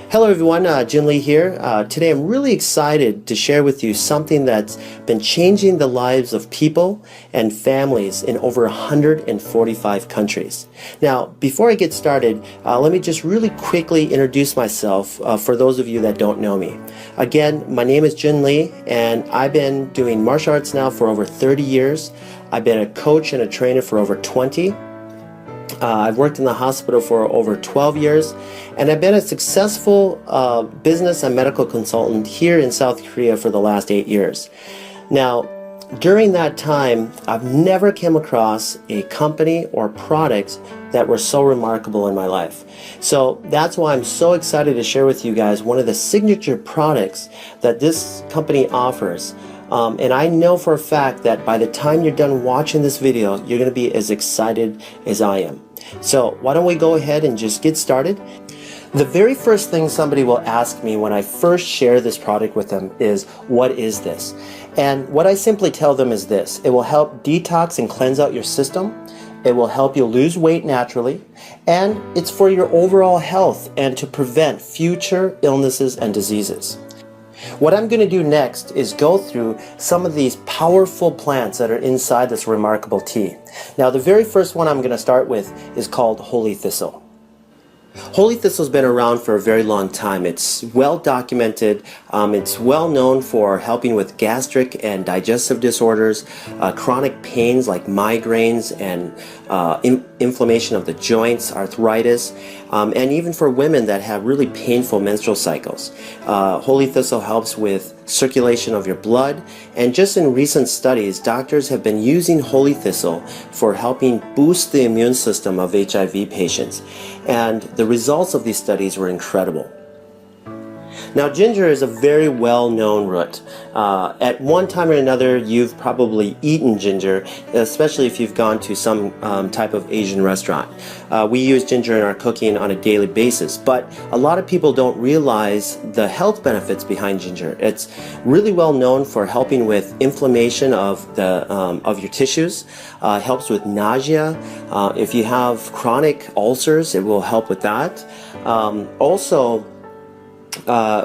Hello everyone, Jin Lee here. Today I'm really excited to share with you something that's been changing the lives of people and families in over 145 countries. Now, before I get started, let me just really quickly introduce myself for those of you that don't know me. Again, my name is Jin Lee and I've been doing martial arts now for over 30 years. I've been a coach and a trainer for over 20. I've worked in the hospital for over 12 years, and I've been a successful business and medical consultant here in South Korea for the last 8 years. Now, during that time, I've never come across a company or products that were so remarkable in my life. So that's why I'm so excited to share with you guys one of the signature products that this company offers. And I know for a fact that by the time you're done watching this video, you're going to be as excited as I am. So why don't we go ahead and just get started? The very first thing somebody will ask me when I first share this product with them is, what is this? And what I simply tell them is this: it will help detox and cleanse out your system. It will help you lose weight naturally, and it's for your overall health and to prevent future illnesses and diseases. What I'm going to do next is go through some of these powerful plants that are inside this remarkable tea. Now, the very first one I'm going to start with is called holy thistle. Holy thistle's been around for a very long time. It's well documented. It's well known for helping with gastric and digestive disorders, chronic pains like migraines and inflammation of the joints, arthritis, and even for women that have really painful menstrual cycles. Holy thistle helps with circulation of your blood, and just in recent studies, doctors have been using holy thistle for helping boost the immune system of HIV patients, and the results of these studies were incredible. Now, ginger is a very well-known root. At one time or another, you've probably eaten ginger, especially if you've gone to some type of Asian restaurant. We use ginger in our cooking on a daily basis, but a lot of people don't realize the health benefits behind ginger. It's really well known for helping with inflammation of your tissues. Helps with nausea. If you have chronic ulcers, it will help with that.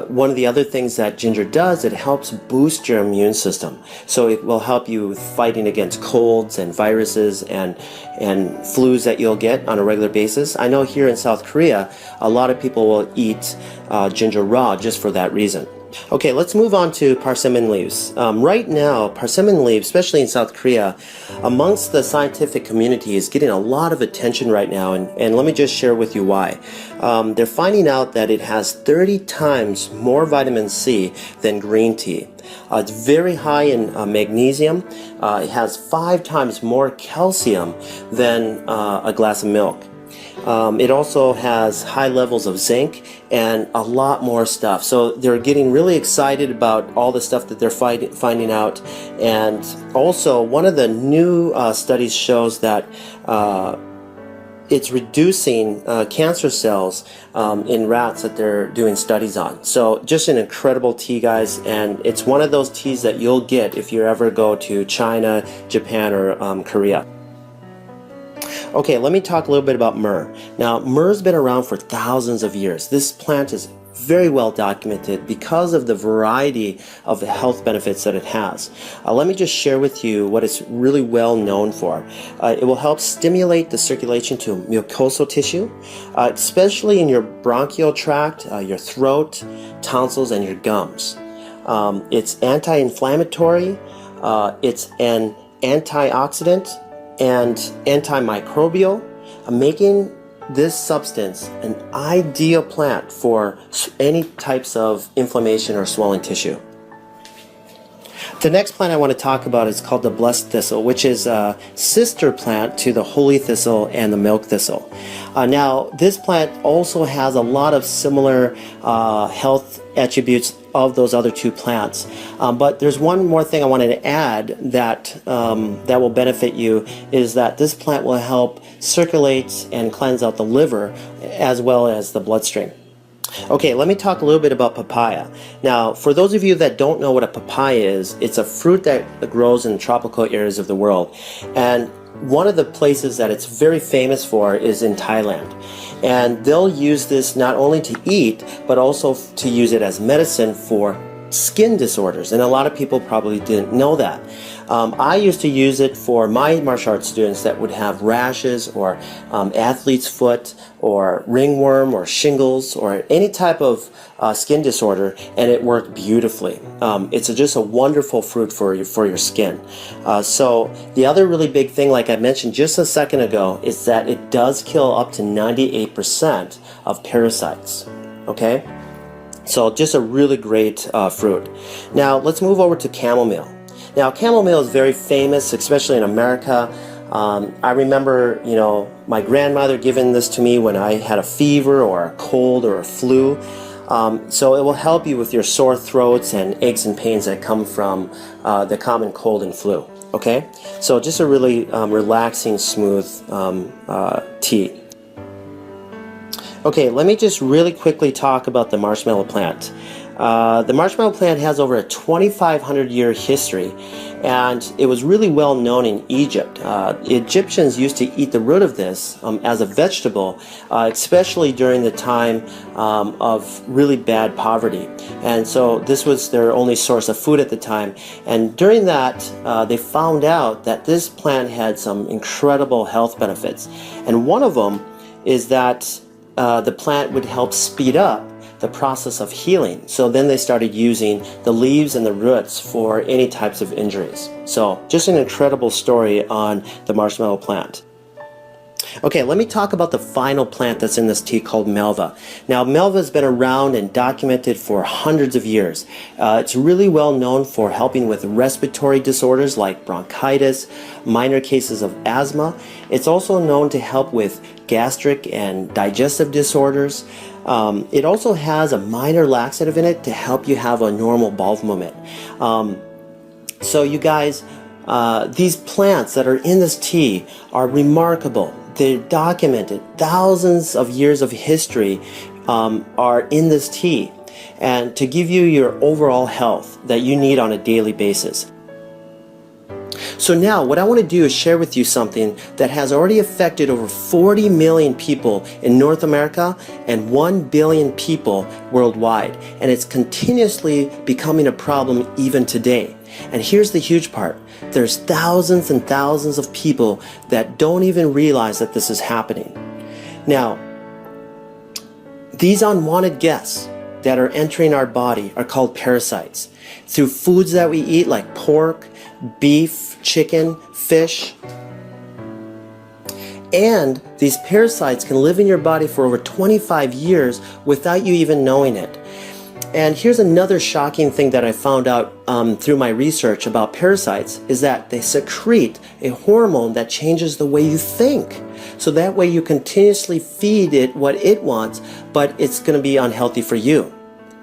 One of the other things that ginger does, it helps boost your immune system. So it will help you with fighting against colds and viruses and flus that you'll get on a regular basis. I know here in South Korea, a lot of people will eat ginger raw just for that reason. Okay, let's move on to persimmon leaves. Right now, persimmon leaves, especially in South Korea, amongst the scientific community is getting a lot of attention right now, and let me just share with you why. They're finding out that it has 30 times more vitamin C than green tea. It's very high in magnesium. It has 5 times more calcium than a glass of milk. It also has high levels of zinc and a lot more stuff. So they're getting really excited about all the stuff that they're finding out. And also, one of the new studies shows that it's reducing cancer cells in rats that they're doing studies on. So just an incredible tea, guys, and it's one of those teas that you'll get if you ever go to China, Japan, or Korea. Okay, let me talk a little bit about myrrh. Now, myrrh's been around for thousands of years. This plant is very well documented because of the variety of the health benefits that it has. Let me just share with you what it's really well known for. It will help stimulate the circulation to mucosal tissue, especially in your bronchial tract, your throat, tonsils, and your gums. It's anti-inflammatory, it's an antioxidant, and antimicrobial, making this substance an ideal plant for any types of inflammation or swelling tissue. The next plant I want to talk about is called the blessed thistle, which is a sister plant to the holy thistle and the milk thistle. Now, this plant also has a lot of similar health attributes of those other two plants, but there's one more thing I wanted to add that that will benefit you, is that this plant will help circulate and cleanse out the liver as well as the bloodstream. Okay, let me talk a little bit about papaya. Now, for those of you that don't know what a papaya is, it's a fruit that grows in tropical areas of the world. And one of the places that it's very famous for is in Thailand. And they'll use this not only to eat, but also to use it as medicine for skin disorders. And a lot of people probably didn't know that. I used to use it for my martial arts students that would have rashes or athlete's foot or ringworm or shingles or any type of skin disorder, and it worked beautifully. It's just a wonderful fruit for your skin. So the other really big thing, like I mentioned just a second ago, is that it does kill up to 98% of parasites. Okay? So just a really great fruit. Now let's move over to chamomile. Now chamomile is very famous, especially in America. I remember, my grandmother giving this to me when I had a fever or a cold or a flu. So it will help you with your sore throats and aches and pains that come from the common cold and flu. Okay? So just a really relaxing, smooth tea. Okay, let me just really quickly talk about the marshmallow plant. The marshmallow plant has over a 2,500-year history, and it was really well known in Egypt. Egyptians used to eat the root of this as a vegetable, especially during the time of really bad poverty. And so this was their only source of food at the time. And during that, they found out that this plant had some incredible health benefits. And one of them is that the plant would help speed up the process of healing. So then they started using the leaves and the roots for any types of injuries. So just an incredible story on the marshmallow plant. Okay, let me talk about the final plant that's in this tea called Melva. Now, Melva has been around and documented for hundreds of years. It's really well known for helping with respiratory disorders like bronchitis, minor cases of asthma. It's also known to help with gastric and digestive disorders. It also has a minor laxative in it to help you have a normal bowel movement. So you guys, these plants that are in this tea are remarkable. They're documented. Thousands of years of history are in this tea, and to give you your overall health that you need on a daily basis. So now what I want to do is share with you something that has already affected over 40 million people in North America and 1 billion people worldwide, and it's continuously becoming a problem even today. And here's the huge part. There's thousands and thousands of people that don't even realize that this is happening. Now, these unwanted guests that are entering our body are called parasites. Through foods that we eat like pork, beef, chicken, fish. And these parasites can live in your body for over 25 years without you even knowing it. And here's another shocking thing that I found out through my research about parasites is that they secrete a hormone that changes the way you think. So that way you continuously feed it what it wants, but it's going to be unhealthy for you.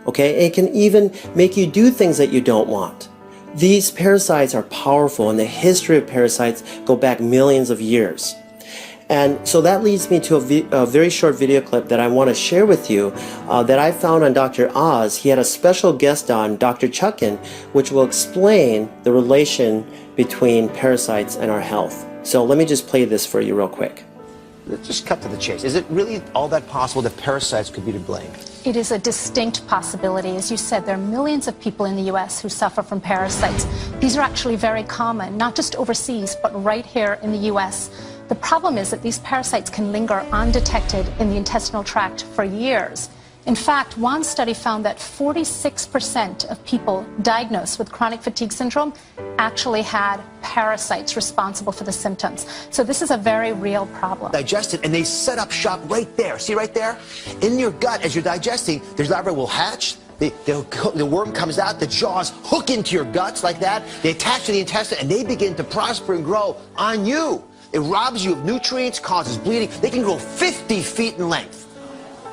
Okay? It can even make you do things that you don't want. These parasites are powerful, and the history of parasites go back millions of years. And so that leads me to a very short video clip that I want to share with you that I found on Dr. Oz. He had a special guest on, Dr. Chuckin, which will explain the relation between parasites and our health. So let me just play this for you real quick. Let's just cut to the chase. Is it really all that possible that parasites could be to blame? It is a distinct possibility. As you said, there are millions of people in the U.S. who suffer from parasites. These are actually very common, not just overseas, but right here in the U.S. The problem is that these parasites can linger undetected in the intestinal tract for years. In fact, one study found that 46% of people diagnosed with chronic fatigue syndrome actually had parasites responsible for the symptoms. So this is a very real problem. Digested, and they set up shop right there. See right there? In your gut, as you're digesting, there's larvae will hatch. The worm comes out, the jaws hook into your guts like that. They attach to the intestine, and they begin to prosper and grow on you. It robs you of nutrients, causes bleeding. They can grow 50 feet in length.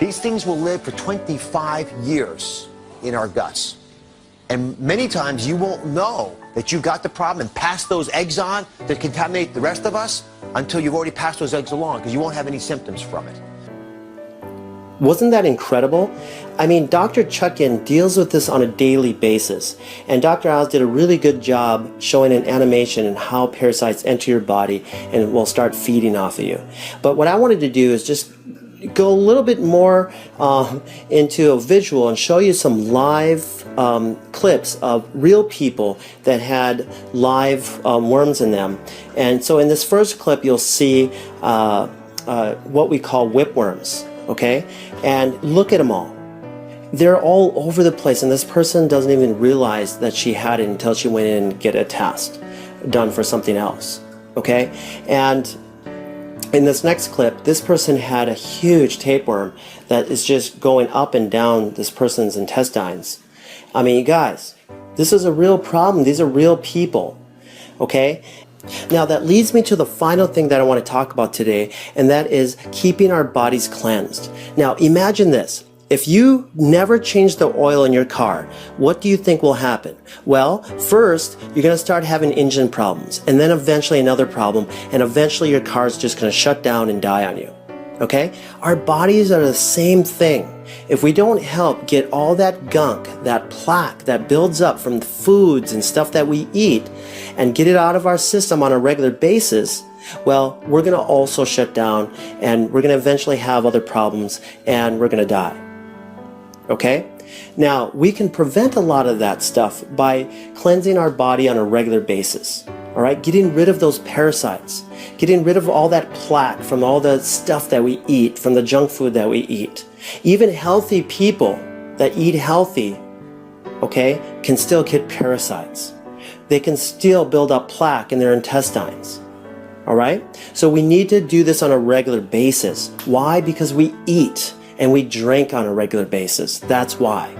These things will live for 25 years in our guts. And many times you won't know that you got the problem and pass those eggs on that contaminate the rest of us until you've already passed those eggs along, because you won't have any symptoms from it. Wasn't that incredible? I mean, Dr. Chutkin deals with this on a daily basis, and Dr. Oz did a really good job showing an animation and how parasites enter your body and will start feeding off of you. But what I wanted to do is just go a little bit more into a visual and show you some live clips of real people that had live worms in them. And so in this first clip, you'll see what we call whipworms. Okay, and look at them all. They're all over the place, and this person doesn't even realize that she had it until she went in and get a test done for something else. Okay, and in this next clip, this person had a huge tapeworm that is just going up and down this person's intestines. I mean, you guys, this is a real problem. These are real people. Okay. Now that leads me to the final thing that I want to talk about today, and that is keeping our bodies cleansed. Now imagine this. If you never change the oil in your car, what do you think will happen? Well, first, you're going to start having engine problems, and then eventually another problem, and eventually your car is just going to shut down and die on you. Okay? Our bodies are the same thing. If we don't help get all that gunk, that plaque that builds up from the foods and stuff that we eat and get it out of our system on a regular basis, well, we're going to also shut down and we're going to eventually have other problems and we're going to die. Okay? Now, we can prevent a lot of that stuff by cleansing our body on a regular basis. All right? Getting rid of those parasites. Getting rid of all that plaque from all the stuff that we eat, from the junk food that we eat. Even healthy people that eat healthy, okay, can still get parasites. They can still build up plaque in their intestines. All right? So we need to do this on a regular basis. Why? Because we eat and we drink on a regular basis. That's why.